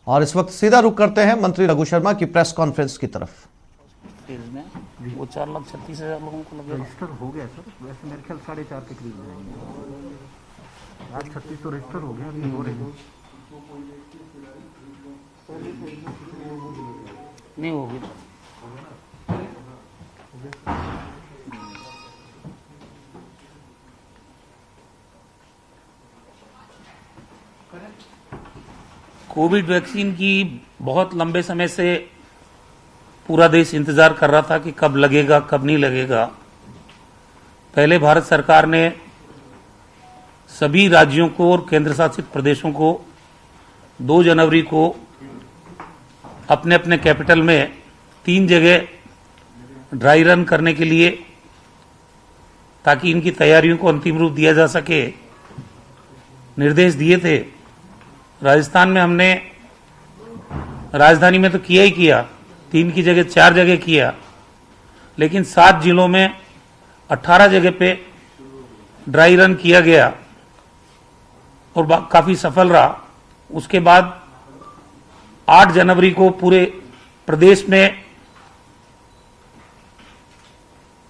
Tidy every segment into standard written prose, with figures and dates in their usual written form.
और इस वक्त सीधा रुख करते हैं मंत्री रघु शर्मा की प्रेस कॉन्फ्रेंस की तरफ। वो 4,36,000 लोगों को लगे रजिस्टर हो गया सर, वैसे मेरे ख्याल 4.5 के करीब जाएंगे। आज 36 तो रजिस्टर हो गया, अभी हो रही नहीं होगी। कोविड वैक्सीन की बहुत लंबे समय से पूरा देश इंतजार कर रहा था कि कब लगेगा कब नहीं लगेगा। पहले भारत सरकार ने सभी राज्यों को और केंद्र शासित प्रदेशों को 2 जनवरी को अपने अपने कैपिटल में 3 जगह ड्राई रन करने के लिए, ताकि इनकी तैयारियों को अंतिम रूप दिया जा सके, निर्देश दिए थे। राजस्थान में हमने राजधानी में तो किया ही किया, 3 की जगह 4 जगह किया, लेकिन 7 जिलों में 18 जगह पे ड्राई रन किया गया और काफी सफल रहा। उसके बाद 8 जनवरी को पूरे प्रदेश में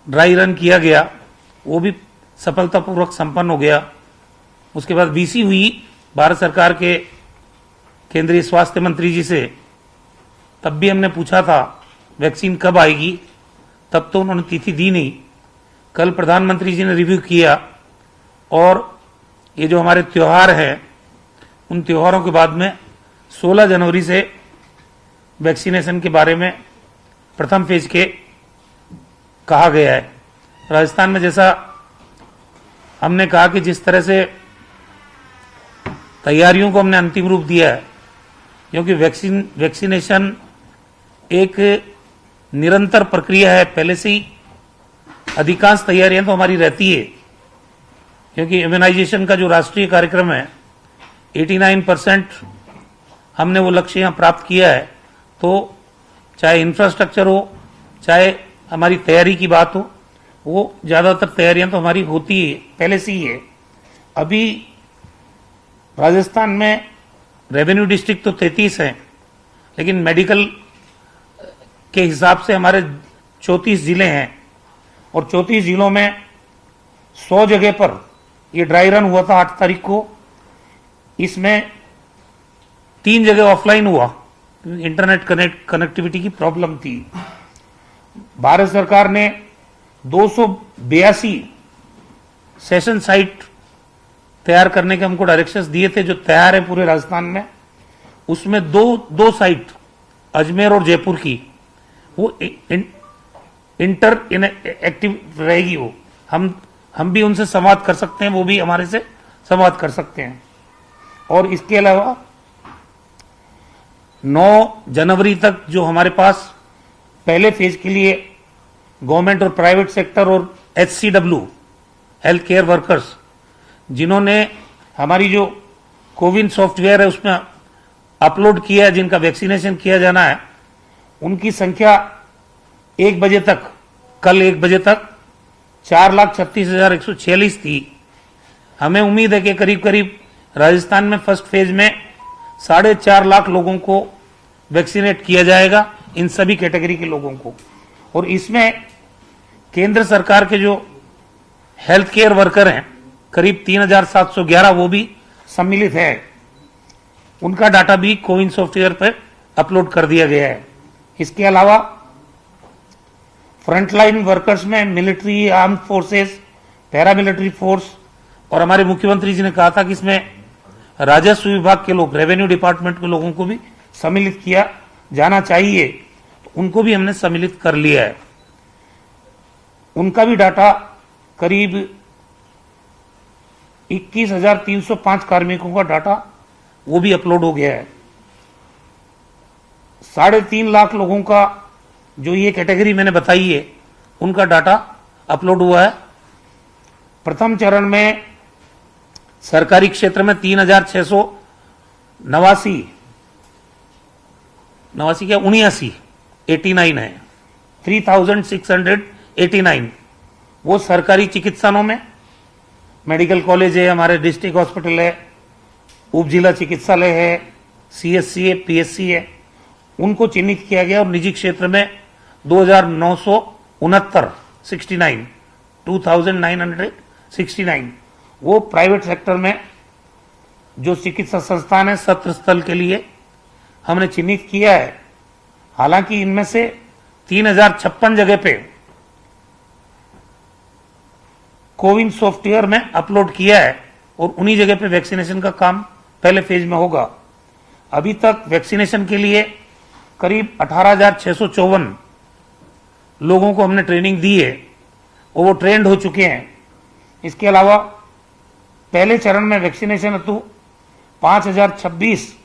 ड्राई रन किया गया, वो भी सफलतापूर्वक संपन्न हो गया। उसके बाद वीसी हुई भारत सरकार के केंद्रीय स्वास्थ्य मंत्री जी से, तब भी हमने पूछा था वैक्सीन कब आएगी, तब तो उन्होंने तिथि दी नहीं। कल प्रधानमंत्री जी ने रिव्यू किया और ये जो हमारे त्योहार हैं, उन त्योहारों के बाद में 16 जनवरी से वैक्सीनेशन के बारे में प्रथम फेज के कहा गया है। राजस्थान में जैसा हमने कहा कि जिस तरह से तैयारियों को हमने अंतिम रूप दिया है, क्योंकि वैक्सीनेशन एक निरंतर प्रक्रिया है, पहले से ही अधिकांश तैयारियां तो हमारी रहती है, क्योंकि इम्यूनाइजेशन का जो राष्ट्रीय कार्यक्रम है 89% हमने वो लक्ष्य यहां प्राप्त किया है। तो चाहे इंफ्रास्ट्रक्चर हो, चाहे हमारी तैयारी की बात हो, वो ज्यादातर तैयारियां तो हमारी होती है, पहले से ही है। अभी राजस्थान में रेवेन्यू डिस्ट्रिक्ट तो 33 हैं, लेकिन मेडिकल के हिसाब से हमारे 34 जिले हैं और 34 जिलों में 100 जगह पर ये ड्राई रन हुआ था 8 तारीख को। इसमें 3 जगह ऑफलाइन हुआ, इंटरनेट कनेक्टिविटी की प्रॉब्लम थी। भारत सरकार ने 282 सेशन साइट तैयार करने के हमको डायरेक्शंस दिए थे, जो तैयार है पूरे राजस्थान में। उसमें दो साइट अजमेर और जयपुर की वो इंटर एक्टिव रहेगी। वो हम भी उनसे संवाद कर सकते हैं, वो भी हमारे से संवाद कर सकते हैं। और इसके अलावा 9 जनवरी तक जो हमारे पास पहले फेज के लिए गवर्नमेंट और प्राइवेट सेक्टर और HCW हेल्थ केयर वर्कर्स, जिन्होंने हमारी जो कोविन सॉफ्टवेयर है उसमें अपलोड किया है, जिनका वैक्सीनेशन किया जाना है, उनकी संख्या 1 बजे तक, कल 1 बजे तक 4,36,146 थी। हमें उम्मीद है कि करीब करीब राजस्थान में फर्स्ट फेज में 4.5 लाख लोगों को वैक्सीनेट किया जाएगा, इन सभी कैटेगरी के लोगों को। और इसमें केंद्र सरकार के जो हेल्थ केयर वर्कर हैं करीब 3,711, वो भी सम्मिलित है। उनका डाटा भी कोविन सॉफ्टवेयर पर अपलोड कर दिया गया है। इसके अलावा फ्रंटलाइन वर्कर्स में military, armed forces, paramilitary force, और हमारे मुख्यमंत्री जी ने कहा था कि इसमें राजस्व विभाग के लोग, रेवेन्यू डिपार्टमेंट के लोगों को भी सम्मिलित किया जाना चाहिए, तो उनको भी हमने सम्मिलित कर लिया है। उनका भी डाटा करीब 21,305 कार्मिकों का डाटा वो भी अपलोड हो गया है। 3.5 लाख लोगों का जो ये कैटेगरी मैंने बताई है, उनका डाटा अपलोड हुआ है। प्रथम चरण में सरकारी क्षेत्र में 3,689 क्या 89 है, 3,689 वो सरकारी चिकित्सालयों में, मेडिकल कॉलेज है, हमारे डिस्ट्रिक्ट हॉस्पिटल है, उप जिला चिकित्सालय है, CSC है, PSC है, उनको चिन्हित किया गया और निजी क्षेत्र में 2969 वो प्राइवेट सेक्टर में जो चिकित्सा संस्थान है सत्र स्थल के लिए हमने चिन्हित किया है। हालांकि इनमें से 3056 जगह पे कोविन सॉफ्टवेयर में अपलोड किया है और उन्हीं जगह पे वैक्सीनेशन का काम पहले फेज में होगा। अभी तक वैक्सीनेशन के लिए करीब 18,654 लोगों को हमने ट्रेनिंग दी है और वो ट्रेंड हो चुके हैं। इसके अलावा पहले चरण में वैक्सीनेशन हेतु 5,026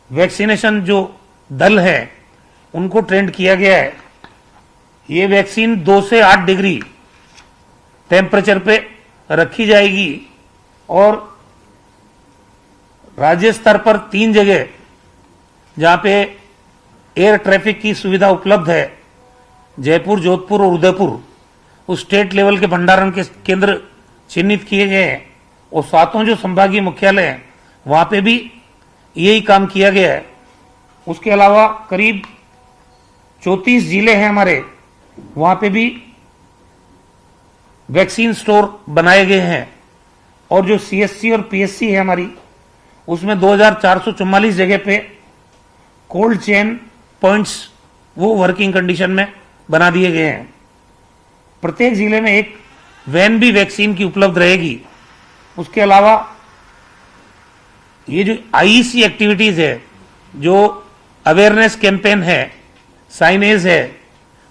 वैक्सीनेशन जो दल है उनको ट्रेंड किया गया है। ये वैक्सीन 2 से 8 डिग्री टेम्परेचर पे रखी जाएगी और राज्य स्तर पर 3 जगह जहां पे एयर ट्रैफिक की सुविधा उपलब्ध है, जयपुर, जोधपुर और उदयपुर, उस स्टेट लेवल के भंडारण के केंद्र चिन्हित किए गए हैं और 7 जो संभागीय मुख्यालय हैं वहां पे भी यही काम किया गया है। उसके अलावा करीब 34 जिले हैं हमारे, वहां पे भी वैक्सीन स्टोर बनाए गए हैं और जो CSC और PSC है हमारी, उसमें 2444 जगह पे कोल्ड चेन पॉइंट्स वो वर्किंग कंडीशन में बना दिए गए हैं। प्रत्येक जिले में एक वैन भी वैक्सीन की उपलब्ध रहेगी। उसके अलावा ये जो IEC एक्टिविटीज है, जो अवेयरनेस कैंपेन है, साइनेज है,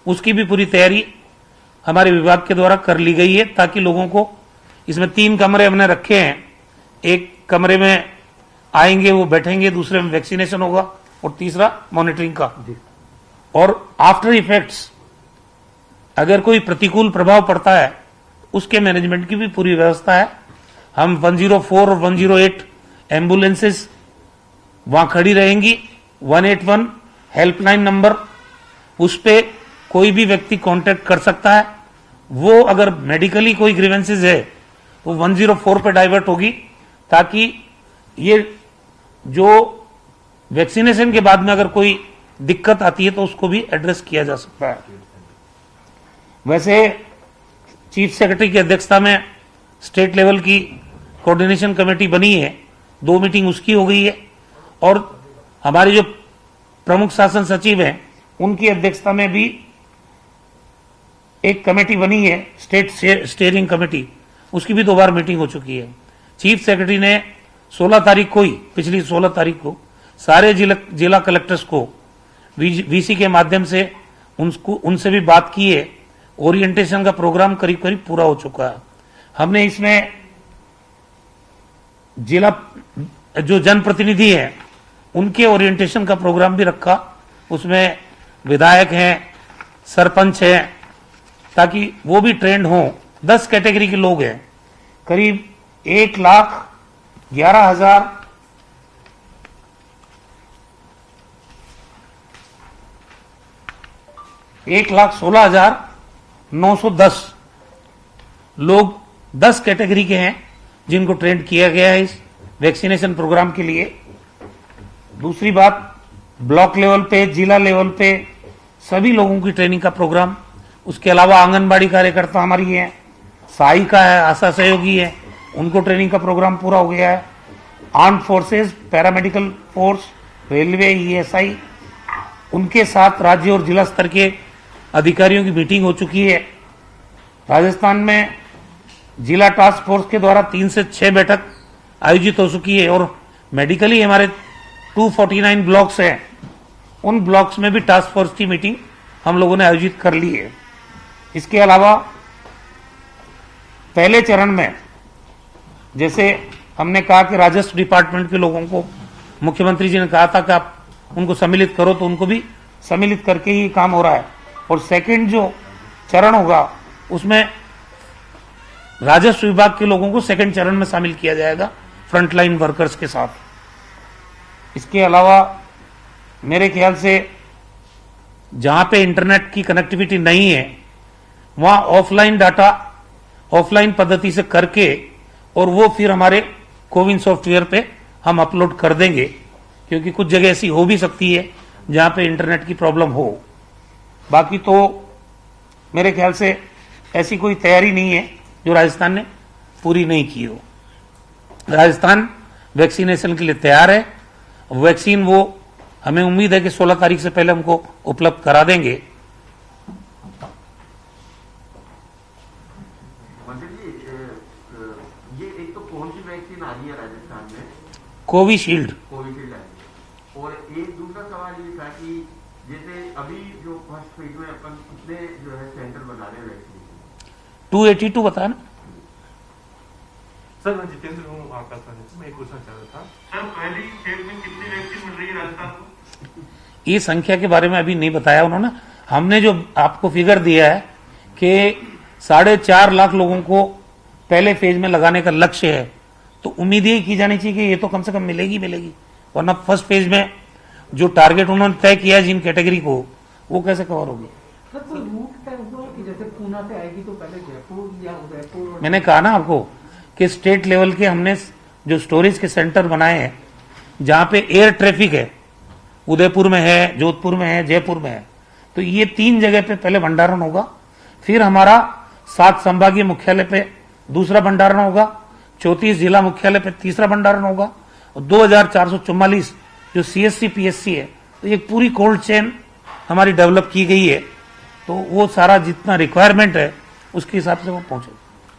उसकी भी पूरी तैयारी हमारे विभाग के द्वारा कर ली गई है ताकि लोगों को, इसमें 3 कमरे हमने रखे हैं, एक कमरे में आएंगे वो बैठेंगे, दूसरे में वैक्सीनेशन होगा और तीसरा मॉनिटरिंग का। और आफ्टर इफेक्ट्स अगर कोई प्रतिकूल प्रभाव पड़ता है उसके मैनेजमेंट की भी पूरी व्यवस्था है। हम 104 और 108 एम्बुलेंसेस वहां खड़ी रहेंगी। 181 हेल्पलाइन नंबर, उस पे कोई भी व्यक्ति कांटेक्ट कर सकता है। वो अगर मेडिकली कोई ग्रीवेंसेस है वो 104 पे डाइवर्ट होगी ताकि ये जो वैक्सीनेशन के बाद में अगर कोई दिक्कत आती है तो उसको भी एड्रेस किया जा सकता है। वैसे चीफ सेक्रेटरी की अध्यक्षता में स्टेट लेवल की कोऑर्डिनेशन कमेटी बनी है, 2 मीटिंग उसकी हो गई है और हमारे जो प्रमुख शासन सचिव हैं उनकी अध्यक्षता में भी एक कमेटी बनी है, स्टेट स्टीयरिंग कमेटी, उसकी भी 2 बार मीटिंग हो चुकी है। चीफ सेक्रेटरी ने 16 तारीख को ही, पिछली 16 तारीख को सारे जिला कलेक्टर्स को VC के माध्यम से उनसे भी बात की है। ओरिएंटेशन का प्रोग्राम करीब करीब पूरा हो चुका है। हमने इसमें जिला जो जनप्रतिनिधि हैं उनके ओरिएंटेशन का प्रोग्राम भी रखा, उसमें विधायक हैं, सरपंच हैं, ताकि वो भी ट्रेंड हो। 10 कैटेगरी के लोग हैं, करीब 1,11,000 1,16,910 लोग 10 कैटेगरी के हैं जिनको ट्रेंड किया गया है इस वैक्सीनेशन प्रोग्राम के लिए। दूसरी बात, ब्लॉक लेवल पे, जिला लेवल पे सभी लोगों की ट्रेनिंग का प्रोग्राम। उसके अलावा आंगनबाड़ी कार्यकर्ता हमारी है, सहायिका है, आशा सहयोगी है, उनको ट्रेनिंग का प्रोग्राम पूरा हो गया है। Armed forces, paramedical force, railway, ESI, उनके साथ राज्य और जिला स्तर के अधिकारियों की मीटिंग हो चुकी है। राजस्थान में जिला टास्क फोर्स के द्वारा 3 से 6 बैठक आयोजित हो चुकी है और मेडिकली हमारे 249 ब्लॉक्स हैं, उन ब्लॉक्स में भी टास्क फोर्स की मीटिंग हम लोगों ने आयोजित कर ली है। इसके अलावा पहले चरण में जैसे हमने कहा कि राजस्व डिपार्टमेंट के लोगों को मुख्यमंत्री जी ने कहा था कि आप उनको सम्मिलित करो, तो उनको भी सम्मिलित करके ही काम हो रहा है। और सेकंड जो चरण होगा उसमें राजस्व विभाग के लोगों को सेकंड चरण में शामिल किया जाएगा फ्रंटलाइन वर्कर्स के साथ। इसके अलावा मेरे ख्याल से जहां पे इंटरनेट की कनेक्टिविटी नहीं है वहां ऑफलाइन डाटा ऑफलाइन पद्धति से करके और वो फिर हमारे कोविन सॉफ्टवेयर पे हम अपलोड कर देंगे। क्योंकि कुछ जगह ऐसी हो भी सकती है जहां पे इंटरनेट की प्रॉब्लम हो। बाकी तो मेरे ख्याल से ऐसी कोई तैयारी नहीं है जो राजस्थान ने पूरी नहीं की हो। राजस्थान वैक्सीनेशन के लिए तैयार है। वैक्सीन वो हमें उम्मीद है कि 16 तारीख से पहले हमको उपलब्ध करा देंगे। मंत्री जी, ये एक तो कौन सी वैक्सीन आ रही है राजस्थान में? कोविशील्ड। कोविशील्ड आ रही है। और एक दूसरा सवाल ये था कि जैसे अभी जो फर्स्ट फेज में अपन कितने जो है सेंटर बना रहे हैं वैक्सीन? 282 बताया ना सर। मैं जितेंद्र हूँ आकाशवाणी से। मैं एक पूछना चाह रहा था सर, पहली फेज में कितनी वैक्सीन मिल रही है राजस्थान को? ये संख्या के बारे में अभी नहीं बताया उन्होंने। हमने जो आपको फिगर दिया है कि 4.5 लाख लोगों को पहले फेज में लगाने का लक्ष्य है, तो उम्मीद ये की जानी चाहिए कि ये तो कम से कम मिलेगी। वरना फर्स्ट फेज में जो टारगेट उन्होंने तय किया है जिन कैटेगरी को, वो कैसे कवर होगी? सर कोई रूट तय हुआ कि जैसे पूना से आएगी तो पहले जयपुर या उदयपुर? मैंने कहा ना आपको कि स्टेट लेवल के हमने जो स्टोरेज के सेंटर बनाए हैं जहां पे एयर ट्रैफिक है, उदयपुर में है, जोधपुर में है, जयपुर में है, तो ये 3 जगह पे पहले भंडारण होगा। फिर हमारा 7 संभागीय मुख्यालय पे दूसरा भंडारण होगा, 34 जिला मुख्यालय पे तीसरा भंडारण होगा, और 2444 जो CSC PSC है, तो एक पूरी कोल्ड चेन हमारी डेवलप की गई है। तो वो सारा जितना रिक्वायरमेंट है उसके हिसाब से वो पहुंचे।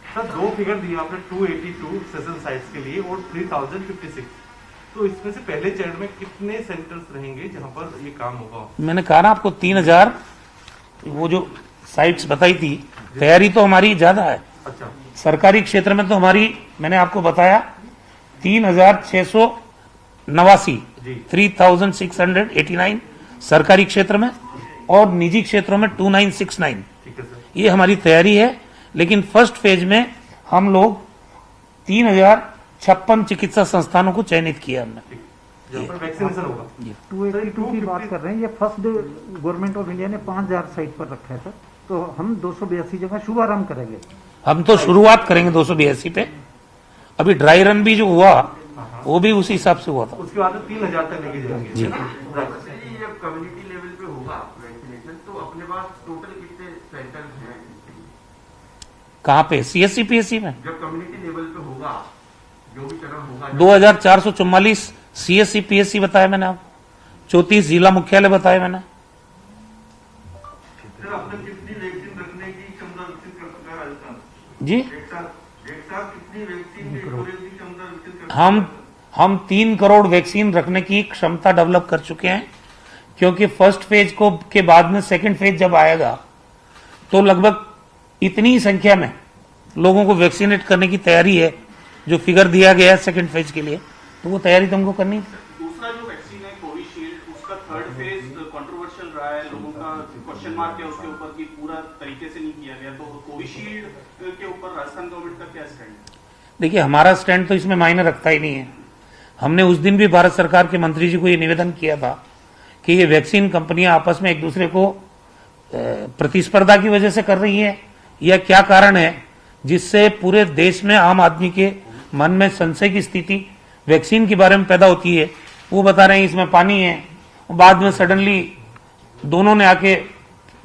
सर, 2 फिगर दिए आपने 282 सेशन साइट्स के लिए और 3056। तो इसमें से पहले चरण में कितने सेंटर्स रहेंगे जहां पर ये काम होगा? मैंने कहा ना आपको 3000 वो जो साइट्स बताई थी, तैयारी तो हमारी ज्यादा है। अच्छा। सरकारी क्षेत्र में तो हमारी मैंने आपको बताया 3689 जी। 3689 सरकारी क्षेत्र में, और निजी क्षेत्रों में 2969। ठीक है सर। ये हमारी तैयारी है। लेकिन फर्स्ट फेज में हम लोग 3056 चिकित्सा संस्थानों को चयनित किया हमने। जहां पर वैक्सीनेशन होगा। 282 की बात कर रहे हैं। ये first day government of India ने 5000 साइट पर रखा है सर, तो हम 282 जगह शुभारंभ करेंगे। हम तो शुरुआत करेंगे 282 पे। अभी ड्राई रन भी जो हुआ वो भी उसी हिसाब से हुआ था। उसके बाद 3000 तक लेके जाएंगे। जी। मंत्री जी, जब कम्युनिटी लेवल पे होगा वैक्सीनेशन, तो अपने पास टोटल कितने सेंटर हैं? कहाँ पे? CSC PSC में जब कम्युनिटी लेवल पे होगा, जो भी चरण होगा, 2444 CSC PSC बताया मैंने आपको, 34 जिला मुख्यालय बताया मैंने। सर, आपने कितनी वैक्सीन रखने की क्षमता विकसित कर सका है राजस्थान? जी, एक साल कितनी वैक्सीन की स्टोरेज की क्षमता विकसित कर? हम 3 करोड़ वैक्सीन रखने की क्षमता डेवलप कर चुके हैं, क्योंकि फर्स्ट फेज को के बाद में सेकंड फेज जब आएगा तो लगभग इतनी ही संख्या में लोगों को वैक्सीनेट करने की तैयारी है जो फिगर दिया गया है सेकंड फेज के लिए, तो वो तैयारी तुमको करनी है। दूसरा जो वैक्सीन है कोविशील्ड, उसका थर्ड फेज कंट्रोवर्शियल रहा है, लोगों का क्वेश्चन मार्क है उसके ऊपर कि पूरा तरीके से नहीं किया गया। तो कोविशील्ड के ऊपर राजस्थान गवर्नमेंट का क्या स्टैंड है? देखिए, हमारा स्टैंड तो इसमें मायने रखता ही नहीं है। हमने उस दिन भी भारत सरकार के मंत्री जी को ये निवेदन किया था कि ये वैक्सीन कंपनियां आपस में एक दूसरे को प्रतिस्पर्धा की वजह से कर रही है, या क्या कारण है जिससे पूरे देश में आम आदमी के मन में संशय की स्थिति वैक्सीन के बारे में पैदा होती है। वो बता रहे हैं इसमें पानी है, बाद में सडनली दोनों ने आके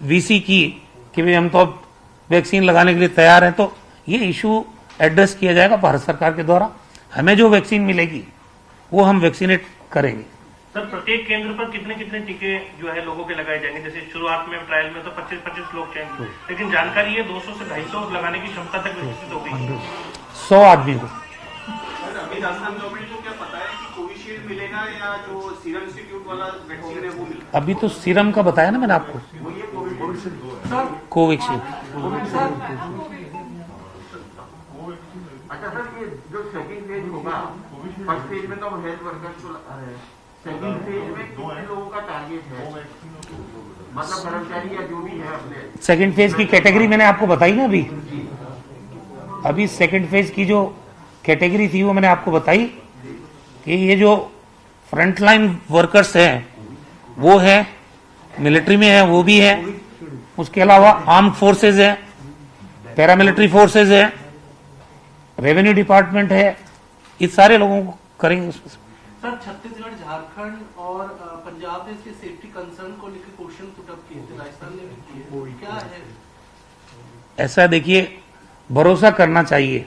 वीसी की कि भाई हम तो अब वैक्सीन लगाने के लिए तैयार हैं। तो ये इशू एड्रेस किया जाएगा भारत सरकार के द्वारा। हमें जो वैक्सीन मिलेगी वो हम वैक्सीनेट करेंगे। सर, प्रत्येक केंद्र पर कितने कितने टीके जो है लोगों के लगाए जाएंगे? जैसे शुरुआत में ट्रायल में तो 25-25 लोग चाहिए, लेकिन जानकारी है 200 से 250 लगाने की क्षमता तक विकसित हो गई। 100 आदमी को। सर, अभी राजस्थान गवर्नमेंट को क्या पता है कि कोविशील्ड मिलेगा या जो सीरम इंस्टीट्यूट वाला वैक्सीन है वो मिलेगा? अभी तो सीरम का बताया ना मैंने आपको, कोविशील्ड। अच्छा सर, ये जो सेकंड फेज होगा, फर्स्ट फेज में तो हम हेल्थ वर्कर्स को सेकंड फेज में कितने लोगों का टारगेट है? मतलब कर्मचारी या जो भी है अपने। सेकंड फेज की कैटेगरी मैंने आपको बताई ना अभी सेकंड फेज की जो कैटेगरी थी वो मैंने आपको बताई कि ये जो फ्रंटलाइन वर्कर्स हैं वो है, मिलिट्री में है वो भी है, उसके अलावा आर्म फोर्सेज है, पैरामिलिट्री फोर्सेज है, रेवेन्यू डिपार्टमेंट है, इस सारे लोगों को करेंगे उसमें। सर छत्तीसगढ़, झारखंड और पंजाब ने इसके सेफ्टी कंसर्न को लेकर क्वेश्चन पुट अप किए थे, राजस्थान ने भी किए, क्या है? ऐसा देखिए, भरोसा करना चाहिए।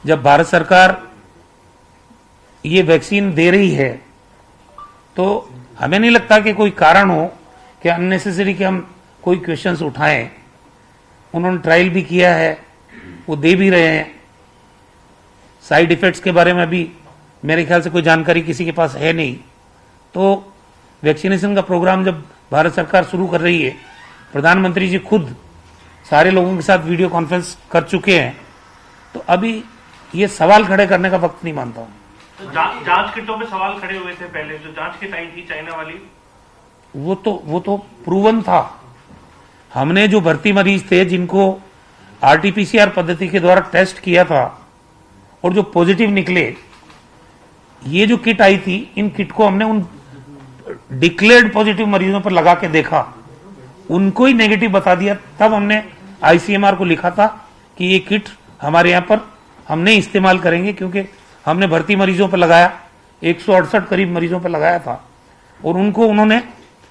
जब भारत सरकार ये वैक्सीन दे रही है तो हमें नहीं लगता कि कोई कारण हो कि अननेसेसरी के हम कोई क्वेश्चंस उठाएं। उन्होंने ट्रायल भी किया है, वो दे भी रहे हैं। साइड इफेक्ट्स के बारे में भी मेरे ख्याल से कोई जानकारी किसी के पास है नहीं। तो वैक्सीनेशन का प्रोग्राम जब भारत सरकार शुरू कर रही है, प्रधानमंत्री जी खुद सारे लोगों के साथ वीडियो कॉन्फ्रेंस कर चुके हैं, तो अभी ये सवाल खड़े करने का वक्त नहीं मानता हूं। तो जांच किटों पे सवाल खड़े हुए थे पहले, जो जांच किट आई थी चाइना वाली, वो तो प्रूवन था। हमने जो भर्ती मरीज थे जिनको आरटीपीसीआर पद्धति के द्वारा टेस्ट किया था और जो पॉजिटिव निकले, ये जो किट आई थी, इन किट को हमने उन डिक्लेयर्ड पॉजिटिव मरीजों पर लगा के देखा, उनको ही नेगेटिव बता दिया। तब हमने आईसीएमआर को लिखा था कि ये किट हमारे यहां पर हम नहीं इस्तेमाल करेंगे, क्योंकि हमने भर्ती मरीजों पर लगाया, 168 करीब मरीजों पर लगाया था और उनको उन्होंने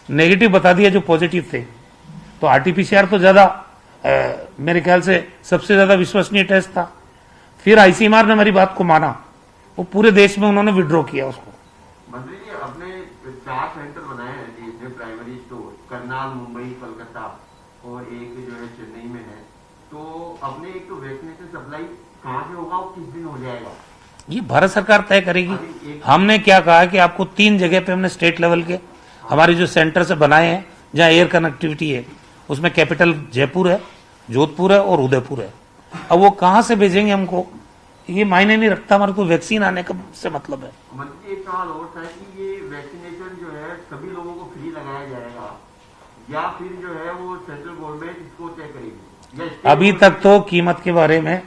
नेगेटिव बता दिया जो पॉजिटिव थे। तो आरटीपीसीआर तो ज्यादा मेरे ख्याल से सबसे ज्यादा विश्वसनीय टेस्ट था। फिर आईसीएमआर ने हमारी बात को माना, वो पूरे देश में उन्होंने विड्रॉ किया उसको। मंत्री जी, अपने 4 सेंटर बनाए हैं देश में प्राइमरी स्टोर, करनाल, मुंबई, कोलकाता और एक जो है चेन्नई में है। तो अपने एक तो वैक्सीनेशन सप्लाई कहाँ से होगा और किस दिन हो जाएगा? ये भारत सरकार तय करेगी। हमने क्या कहा कि आपको 3 जगह पे हमने स्टेट लेवल के हमारे जो सेंटर से बनाए हैं जहां एयर कनेक्टिविटी है, उसमें कैपिटल जयपुर है, जोधपुर है और उदयपुर है। अब वो कहां से भेजेंगे हमको, ये मायने नहीं रखता, हमारे को वैक्सीन आने का से मतलब है। मंत्री, एक सवाल और था कि ये वैक्सीनेशन जो है सभी लोगों को फ्री लगाया जाएगा या फिर जो है वो सेंट्रल गवर्नमेंट इसको तय करेगी? अभी तक तो कीमत के बारे में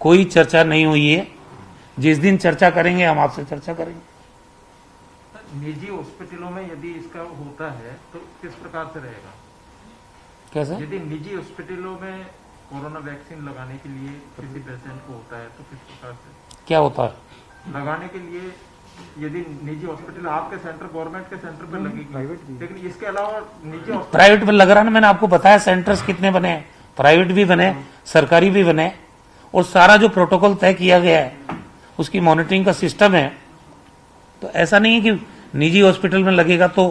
कोई चर्चा नहीं हुई है। जिस दिन चर्चा करेंगे हम आपसे चर्चा करेंगे। निजी हॉस्पिटलों में यदि इसका होता है तो किस प्रकार से रहेगा? कैसे? यदि निजी हॉस्पिटलों में कोरोना वैक्सीन लगाने के लिए किसी पेशेंट को होता है तो किस प्रकार से क्या होता है? लगाने के लिए यदि निजी हॉस्पिटल, आपके सेंटर गवर्नमेंट के सेंटर पर लगेगी, लेकिन इसके अलावा निजी प्राइवेट पर लग रहा ना, मैंने आपको बताया सेंटर्स कितने बने हैं, प्राइवेट भी बने, सरकारी भी बने, और सारा जो प्रोटोकॉल तय किया गया है उसकी मॉनिटरिंग का सिस्टम है। तो ऐसा नहीं है कि निजी हॉस्पिटल में लगेगा तो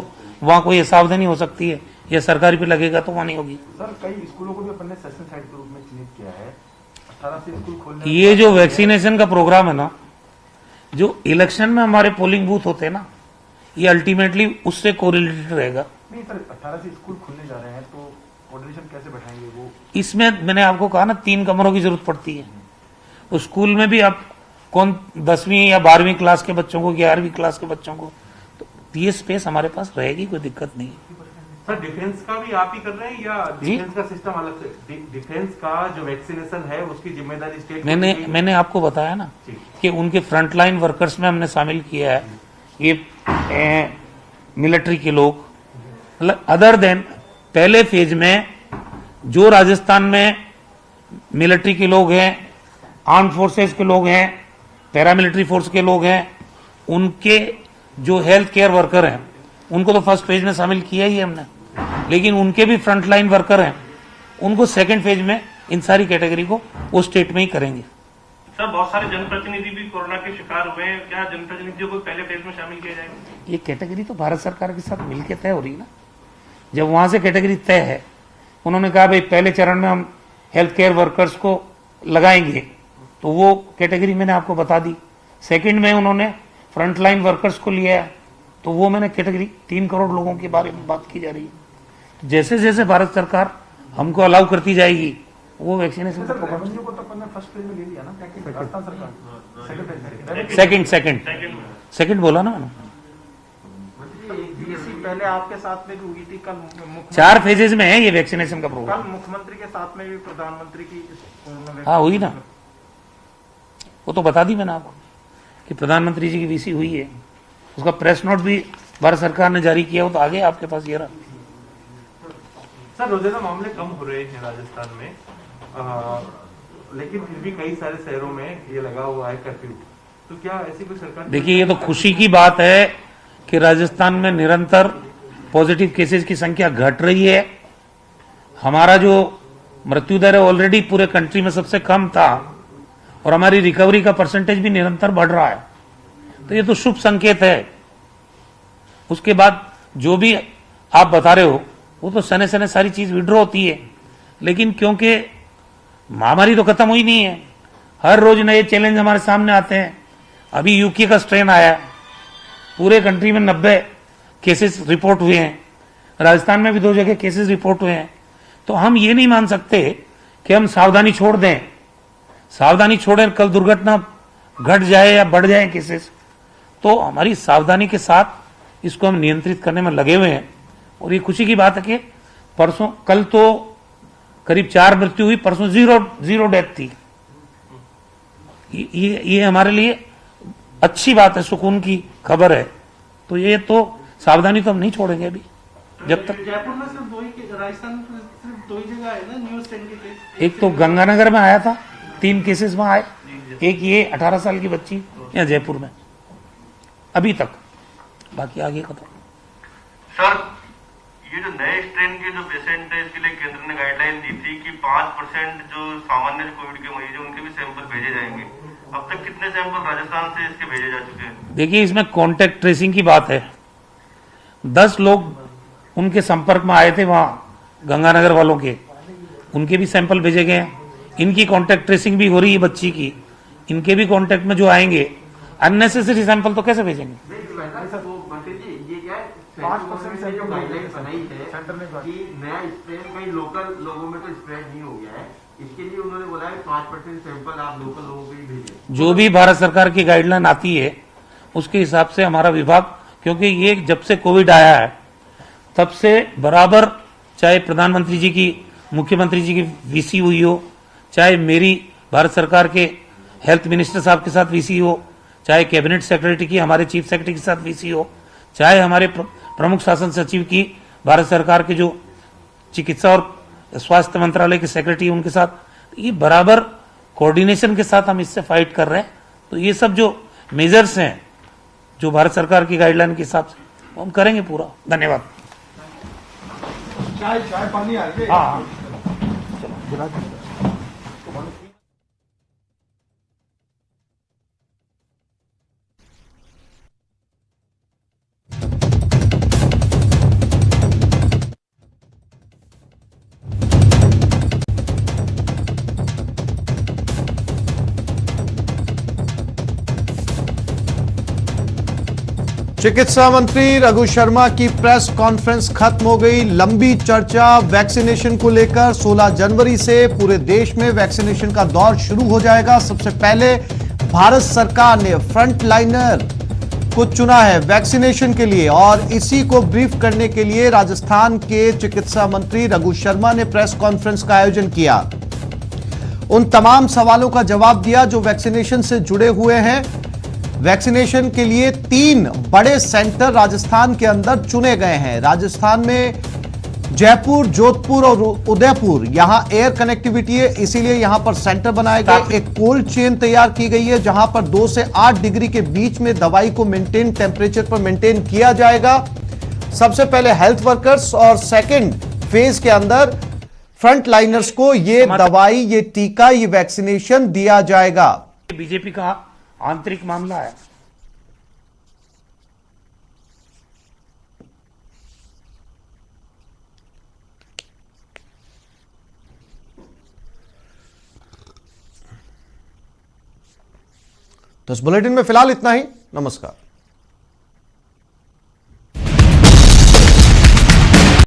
वहां कोई सावधानी हो सकती है, या सरकारी पे लगेगा तो वहां नहीं होगी। सर, कई स्कूलों को भी अपने सेशन साइट के रूप में चिन्हित किया है। 18 से स्कूल खोलने, ये जो वैक्सीनेशन का प्रोग्राम है ना, जो इलेक्शन में हमारे पोलिंग बूथ होते हैं ना, ये अल्टीमेटली उससे कोरिलेटेड रहेगा। नहीं सर, 18 से स्कूल खुलने जा रहे हैं तो कोऑर्डिनेशन कैसे बैठाएंगे वो? इसमें मैंने आपको कहा ना 3 कमरों की जरूरत पड़ती है। उस स्कूल में भी आप कौन 10वीं या 12वीं क्लास के बच्चों को, 11वीं क्लास के बच्चों को, तो ये स्पेस हमारे पास रहेगी, कोई दिक्कत नहीं है। सर, डिफेंस का भी आप ही कर रहे हैं या डिफेंस का सिस्टम अलग से? डिफेंस का जो वैक्सीनेशन है उसकी जिम्मेदारी स्टेट? मैंने आपको बताया ना कि उनके फ्रंटलाइन वर्कर्स में हमने शामिल किया है ये मिलिट्री के लोग। मतलब अदर देन पहले फेज में जो राजस्थान में मिलिट्री के लोग हैं, आर्म फोर्सेस के लोग हैं, पैरामिलिट्री फोर्स के लोग हैं, उनके जो हेल्थ केयर वर्कर हैं उनको तो फर्स्ट फेज में शामिल किया ही है हमने, लेकिन उनके भी फ्रंटलाइन वर्कर हैं, उनको सेकंड फेज में इन सारी कैटेगरी को वो स्टेट में ही करेंगे। सर, बहुत सारे जनप्रतिनिधि भी कोरोना के शिकार हुए हैं, क्या जनप्रतिनिधियों को पहले फेज में शामिल किया जाएगा? ये कैटेगरी तो भारत सरकार के साथ मिलकर तय हो रही है ना। जब वहां से कैटेगरी तय है, उन्होंने कहा भाई पहले चरण में हम हेल्थ केयर वर्कर्स को लगाएंगे, तो वो कैटेगरी मैंने आपको बता दी। सेकंड में उन्होंने फ्रंटलाइन वर्कर्स को लिया है, तो वो मैंने कैटेगरी 3 करोड़ लोगों के बारे में बात की जा रही है। तो जैसे जैसे भारत सरकार हमको अलाउ करती जाएगी वो वैक्सीनेशन का प्रोग्राम। को तो अपन ने फर्स्ट फेज में ले लिया ना, राजस्थान सरकार सेकंड बोला ना मैंने। पहले आपके साथ में भी हुई थी, कल 4 फेजेज में है ये वैक्सीनेशन का प्रोग्राम। कल मुख्यमंत्री के साथ में भी प्रधानमंत्री की हाँ हुई ना, वो तो बता दी मैंने आपको कि प्रधानमंत्री जी की वीसी हुई है, उसका प्रेस नोट भी भारत सरकार ने जारी किया, वो तो आगे आपके पास ये रहा। सर, रोजाना मामले कम हो रहे हैं राजस्थान में, लेकिन फिर भी कई सारे शहरों में ये लगा हुआ है कर्फ्यू। तो क्या ऐसी कोई सरकार? देखिए, ये तो खुशी की बात है कि राजस्थान में निरंतर पॉजिटिव केसेस की संख्या घट रही है। हमारा जो मृत्यु दर है ऑलरेडी पूरे कंट्री में सबसे कम था और हमारी रिकवरी का परसेंटेज भी निरंतर बढ़ रहा है, तो ये तो शुभ संकेत है। उसके बाद जो भी आप बता रहे हो वो तो सने सने सारी चीज विड्रॉ होती है, लेकिन क्योंकि महामारी तो खत्म हुई नहीं है, हर रोज नए चैलेंज हमारे सामने आते हैं। अभी यूके का स्ट्रेन आया, पूरे कंट्री में 90 केसेस रिपोर्ट हुए हैं, राजस्थान में भी 2 जगह केसेस रिपोर्ट हुए हैं। तो हम ये नहीं मान सकते कि हम सावधानी छोड़ दें, सावधानी छोड़ें कल दुर्घटना घट जाए या बढ़ जाए केसेस। तो हमारी सावधानी के साथ इसको हम नियंत्रित करने में लगे हुए हैं। और ये खुशी की बात है कि परसों, कल तो करीब 4 मृत्यु हुई, परसों जीरो डेथ थी। ये हमारे लिए अच्छी बात है, सुकून की खबर है। तो ये तो सावधानी तो हम नहीं छोड़ेंगे अभी जब तक। जयपुर में सिर्फ 2 ही, राजस्थान में सिर्फ 2 ही जगह है ना न्यू स्ट्रेन के केस। एक तो गंगानगर में आया था, 3 केसेस वहां आए, एक ये 18 साल की बच्ची या जयपुर में अभी तक, बाकी आगे का तो। सर, ये जो नए स्ट्रेन के जो पेशेंट है इसके लिए केंद्र ने गाइडलाइन दी थी कि 5% जो सामान्य कोविड के मरीज हैं उनके भी सैंपल भेजे जाएंगे। अब तक कितने सैंपल राजस्थान से इसके भेजे जा चुके हैं? देखिए, इसमें कॉन्टेक्ट ट्रेसिंग की बात है। 10 लोग उनके संपर्क में आए थे वहां गंगानगर वालों के, उनके भी सैंपल भेजे गए हैं। इनकी कॉन्टेक्ट ट्रेसिंग भी हो रही है बच्ची की, इनके भी कॉन्टेक्ट में जो आएंगे अननेसेसरी सैंपल तो कैसे भेजेंगे? ये क्या है, 5% जो गाइडलाइन बनाई है कि नया स्ट्रेन कहीं लोकल लोगों में तो स्प्रेड नहीं हो गया है, इसके लिए उन्होंने बोला है 5% सैंपल आप लोकल लोगों को ही भेजें। जो भी भारत सरकार की गाइडलाइन आती है उसके हिसाब से हमारा विभाग, क्योंकि ये जब से कोविड आया है तब से बराबर, चाहे प्रधानमंत्री जी की, मुख्यमंत्री जी की वीसी हुई हो, चाहे मेरी भारत सरकार के हेल्थ मिनिस्टर साहब के साथ वीसी हो, चाहे कैबिनेट सेक्रेटरी की, हमारे चीफ सेक्रेटरी के साथ वीसी हो, चाहे हमारे प्रमुख शासन सचिव की, भारत सरकार के जो चिकित्सा और स्वास्थ्य मंत्रालय के सेक्रेटरी उनके साथ, ये बराबर कोऑर्डिनेशन के साथ हम इससे फाइट कर रहे हैं। तो ये सब जो मेजर्स हैं जो भारत सरकार की गाइडलाइन के हिसाब से, वो हम करेंगे पूरा। धन्यवाद। चाय पानी आ गए। हाँ, चिकित्सा मंत्री रघु शर्मा की प्रेस कॉन्फ्रेंस खत्म हो गई। लंबी चर्चा वैक्सीनेशन को लेकर। 16 जनवरी से पूरे देश में वैक्सीनेशन का दौर शुरू हो जाएगा। सबसे पहले भारत सरकार ने फ्रंट लाइनर को चुना है वैक्सीनेशन के लिए, और इसी को ब्रीफ करने के लिए राजस्थान के चिकित्सा मंत्री रघु शर्मा ने प्रेस कॉन्फ्रेंस का आयोजन किया। उन तमाम सवालों का जवाब दिया जो वैक्सीनेशन से जुड़े हुए हैं। वैक्सीनेशन के लिए 3 बड़े सेंटर राजस्थान के अंदर चुने गए हैं। राजस्थान में जयपुर, जोधपुर और उदयपुर, यहां एयर कनेक्टिविटी है, इसीलिए यहां पर सेंटर बनाए गए। एक कोल्ड चेन तैयार की गई है जहां पर 2 से 8 डिग्री के बीच में दवाई को मेंटेन, टेम्परेचर पर मेंटेन किया जाएगा। सबसे पहले हेल्थ वर्कर्स और सेकेंड फेज के अंदर फ्रंट लाइनर्स को ये दवाई, ये टीका, ये वैक्सीनेशन दिया जाएगा। बीजेपी का आंतरिक मामला है। तो इस बुलेटिन में फिलहाल इतना ही। नमस्कार।